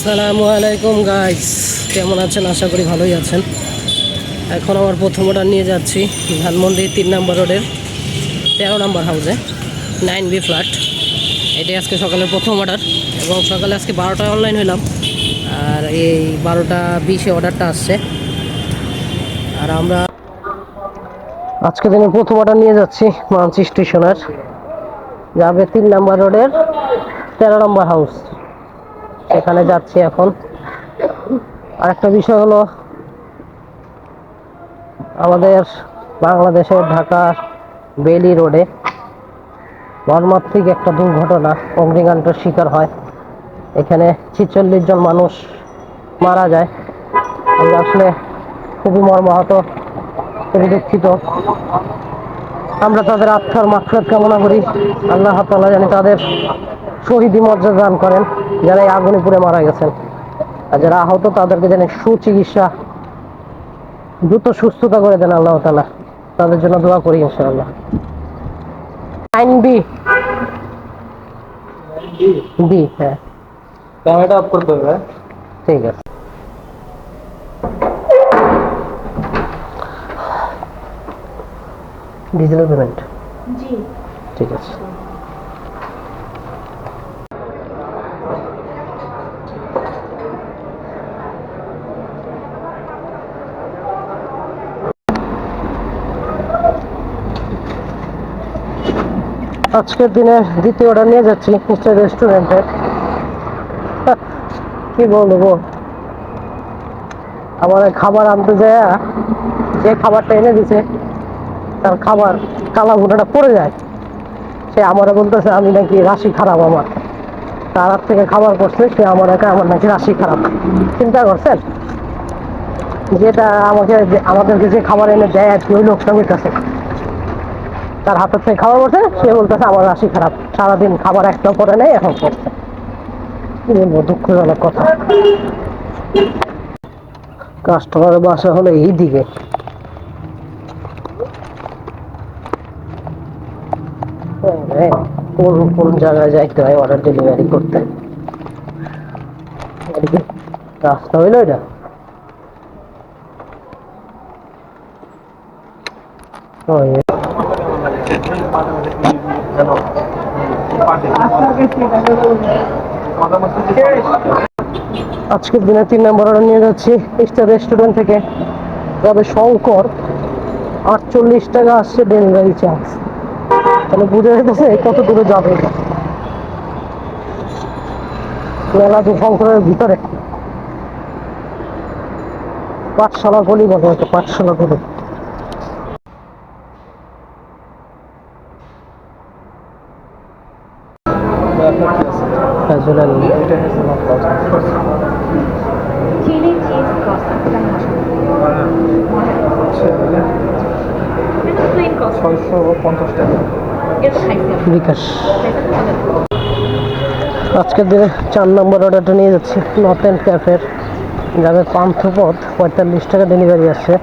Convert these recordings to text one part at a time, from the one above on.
আসসালামু আলাইকুম গাইস, কেমন আছেন? আশা করি ভালোই আছেন। এখন আমার প্রথম অর্ডার নিয়ে যাচ্ছি ধানমন্ডি 3 নম্বর রোডের 13 নম্বর হাউসে 9B ফ্ল্যাট। এটাই আজকে সকালের প্রথম অর্ডার এবং সকালে আজকে 12টায় অনলাইন হইলাম আর এই 12টা 20-এ অর্ডারটা আসছে। আর আমরা আজকে দিনের প্রথম অর্ডার নিয়ে যাচ্ছি মানসি স্টেশনের, যাবে 3 নম্বর রোডের 13 নম্বর হাউস, সেখানে যাচ্ছি এখন। আর একটা বিষয় হলো, আমাদের বাংলাদেশের ঢাকা বেইলি রোডে মর্মান্তিক একটা দুর্ঘটনা, অগ্নিকাণ্ডের শিকার হয়। এখানে 46 জন মানুষ মারা যায়। আমরা আসলে খুবই মর্মাহত, খুবই দুঃখিত। আমরা তাদের আত্মার মাগফিরাত কামনা করি। আল্লাহ তাআলা যেন তাদের শহীদি মর্যাদা দান করেন, যারা এই আগুনে পুড়ে মারা গেছেন। আর যারা আহত তাদেরকে যেন সুচিকিৎসা, দ্রুত সুস্থতা করে দেন আল্লাহ তাআলা। তাদের জন্য দোয়া করি ইনশাআল্লাহ। 9B বি, হ্যাঁ, ক্যামেরাটা অফ করতে হবে। ঠিক আছে। ডিজিটাল পেমেন্ট, জি ঠিক আছে। আজকের দিনে দ্বিতীয় অর্ডার নিয়ে যাচ্ছি মিস্টার রেস্টুরেন্টের। কি বলবো, আমার খাবার আনতে যায়, যে খাবারটা এনে দিছে তার খাবার কালা ভুনাটা পড়ে যায়। সে আমারে বলতেছে আমি নাকি রাশি খারাপ, আমার তার হাত থেকে খাবার পড়ছে, সে আমার নাকি রাশি খারাপ। চিন্তা করছেন? যেটা আমাদেরকে যে খাবার এনে দেয় আর কি, ওই লোকটা বলতেছে তার হাতের থেকে খাবার পড়ছে, সে বলতেছে আমার রাশি খারাপ, সারাদিন খাবার একটাও করে নেই, এখন পড়ছে। কি বলবো, দুঃখজনক কথা। কাস্টমারের বাসা হলো এই দিকে। কোন কোন জায়গায় যাইতে হয় অর্ডার ডেলিভারি করতে? রাস্তা হইলো এটা? আজকের দিনে 3 নম্বর অর্ডার নিয়ে যাচ্ছি স্টার রেস্টুরেন্ট থেকে, যাবে শঙ্কর। 48 টাকা আসছে ডেলিভারি চার্জ। তাহলে বুঝে যেতেছে কত দূরে যাবে এটা। মেলা তো শঙ্করের ভিতরে, পাঠশালা গলি বলে, হয়তো পাঠশালা গলি। চিলি চিজ কস্তা প্লেন কস্তা 650 টাকা। এটা খাইছি বিকাশ। আজকের দিনে 4 নম্বর অর্ডারটা নিয়ে যাচ্ছি নর্থ এন্ড ক্যাফের, যাবে পান্থপথ। 45 টাকা ডেলিভারি আসছে।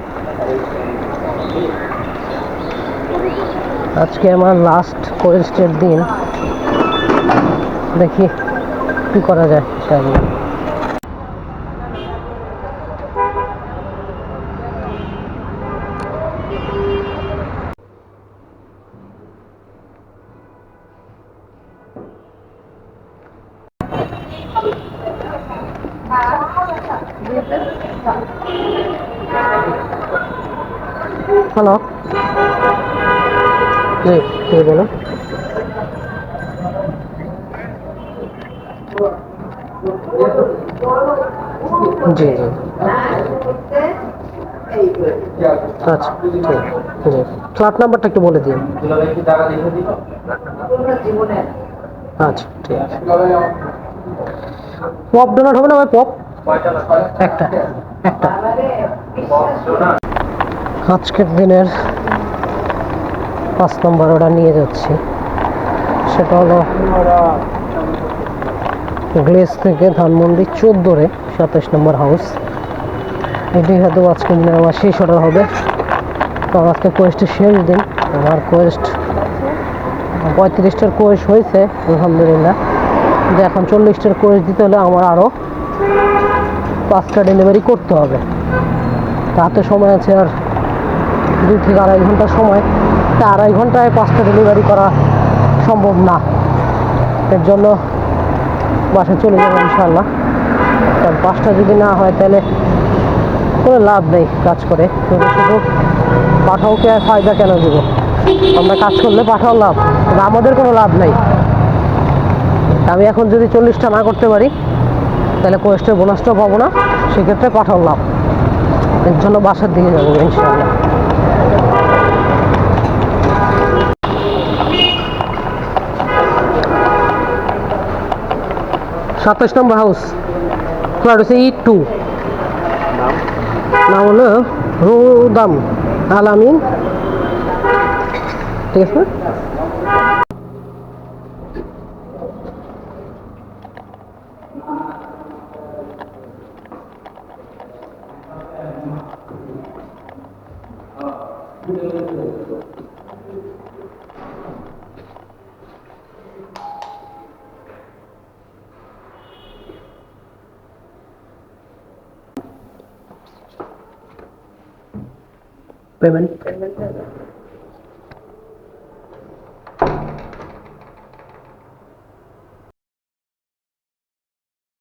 আজকে আমার লাস্ট কোয়েস্টের দিন, দেখি কি করা যায় ইনশাআল্লাহ। হ্যালো, জি জি বলুন। জি জি, আচ্ছা ঠিক, জি ফ্ল্যাট নাম্বারটা একটু বলে দিন। আচ্ছা ঠিক আছে। পপ ডোনাট হবে না ভাই? পপ একটা একটা। আজকের দিনের 5 নম্বর অর্ডার নিয়ে যাচ্ছি, সেটা হলো গ্লেস থেকে ধানমন্ডি 14-এ 27 নম্বর হাউস। এটি হয়তো আজকের দিনে আমার শেষ অর্ডার হবে, কারণ আজকে কোয়েস্টের শেষ দিন। আমার কোয়েস্ট 35টার কোয়েস্ট হয়েছে আলহামদুলিল্লাহ, কিন্তু এখন 40টার কোয়েস্ট দিতে হলে আমার আরও পাঁচটা ডেলিভারি করতে হবে। হাতে সময় আছে আর 2 থেকে আড়াই ঘন্টা সময়, তা আড়াই ঘন্টায় 5টা ডেলিভারি করা সম্ভব না। এর জন্য বাসায় চলে যাবো ইনশাল্লাহ। কারণ 5টা যদি না হয় তাহলে কোনো লাভ নেই কাজ করে, শুধু শুধু পাঠাওকে আর ফায়দা কেন দেবো? আমরা কাজ করলে পাঠাও লাভ, কিন্তু আমাদের কোনো লাভ নেই। আমি এখন যদি 40টা না করতে পারি তাহলে কোয়েস্টের বোনাসটাও পাবো না, সেক্ষেত্রে পাঠাও লাভ। এর জন্য বাসার দিকে যাবো ইনশাআল্লাহ। সাতাশ নম্বর হাউস, ফ্ল্যাট হচ্ছে E2, নাম হলো রুদাম আলামিন, ঠিক আছে। পেমেন্ট